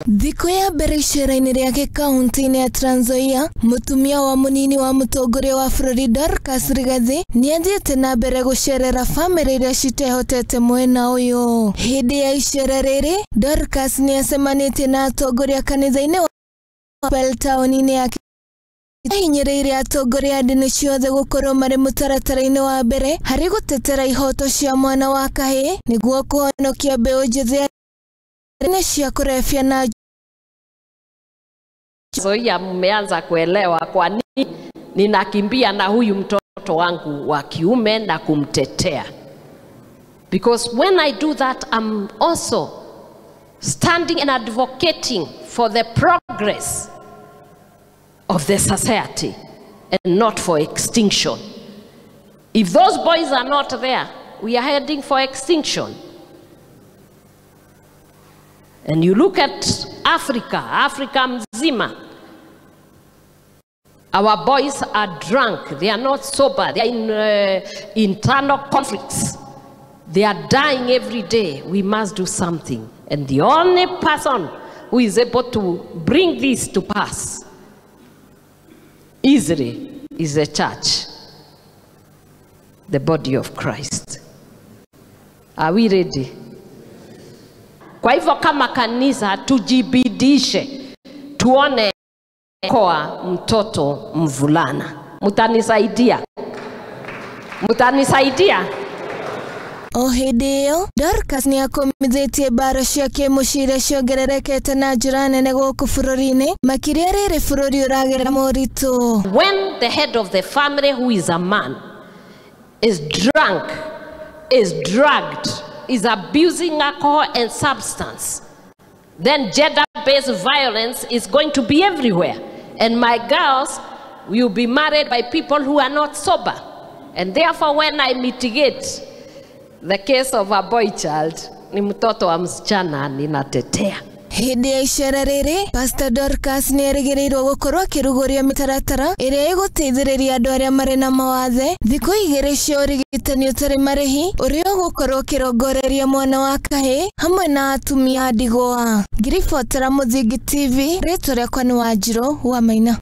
Thiku ya mbere icera-inĩ riake kaunti-ini ya Trans Nzoia, Mutumia wa munini wa mutongoria wa bururi Dorcas Rigathi niathiĩte na mbere gucerera bamĩrĩ iria citehotete mwena uyu. Hindi ya icera riri, Dorcas niacemanĩtie na atongoria kanitha-inĩ wa taũni-inĩ ya nianjiriirie atongoria a ndini ciothe gukorwo marĩ mũtaratara-inĩ wa mbere harĩ gutetera ihoto cia mwana wa kahĩĩ nĩguo kũhonokia mbeũ njĩthĩ cia kurefia na Nzoia mmeanza kuelewa kwa nini ninakimbia na huyu mtoto wangu wa kiume na kumtetea. Because when I do that, I'm also standing and advocating for the progress of the society and not for extinction. If those boys are not there, we are heading for extinction. And you look at Africa mzima, our boys are drunk, they are not sober, they are in internal conflicts. They are dying every day. We must do something. And the only person who is able to bring this to pass easily is the church, the body of Christ. Are we ready? Kwa hivyo kama kanisa tujibidishe, tuone kwa mtoto mvulana. Mutanisaidia? Mutanisaidia? O hindi iyo, Dorcas niakomithitie mbara cia kimuciria ciongererekete na njĩra nene gũkũ bũrũri-inĩ, makĩria rĩrĩ bũrũri ũragerera moritũ. When the head of the family, who is a man, is drunk, is drugged, is abusing alcohol and substance, then gender-based violence is going to be everywhere. And my girls will be married by people who are not sober. And therefore, when I mitigate the case of a boy child, ni mtoto wa msichana ninatetea. Hindi ya icera riri, Pastor Dorcas nĩerĩgĩrĩirwo gũkorwo akĩrugũria mĩtaratara ĩrĩa ĩgũteithĩrĩria andũ arĩa marĩ na mawathe thikũ igĩrĩ cia ũrigitani ũtarĩ marĩhi ũrĩa ũgũkorwo ũkĩrongoreria mwana wa kahĩĩ hamwe na atumia a ndigwa. Ngiribotera Mũthingi TV, rĩtwa rĩakwa nĩ Wanjirũ wa Maina.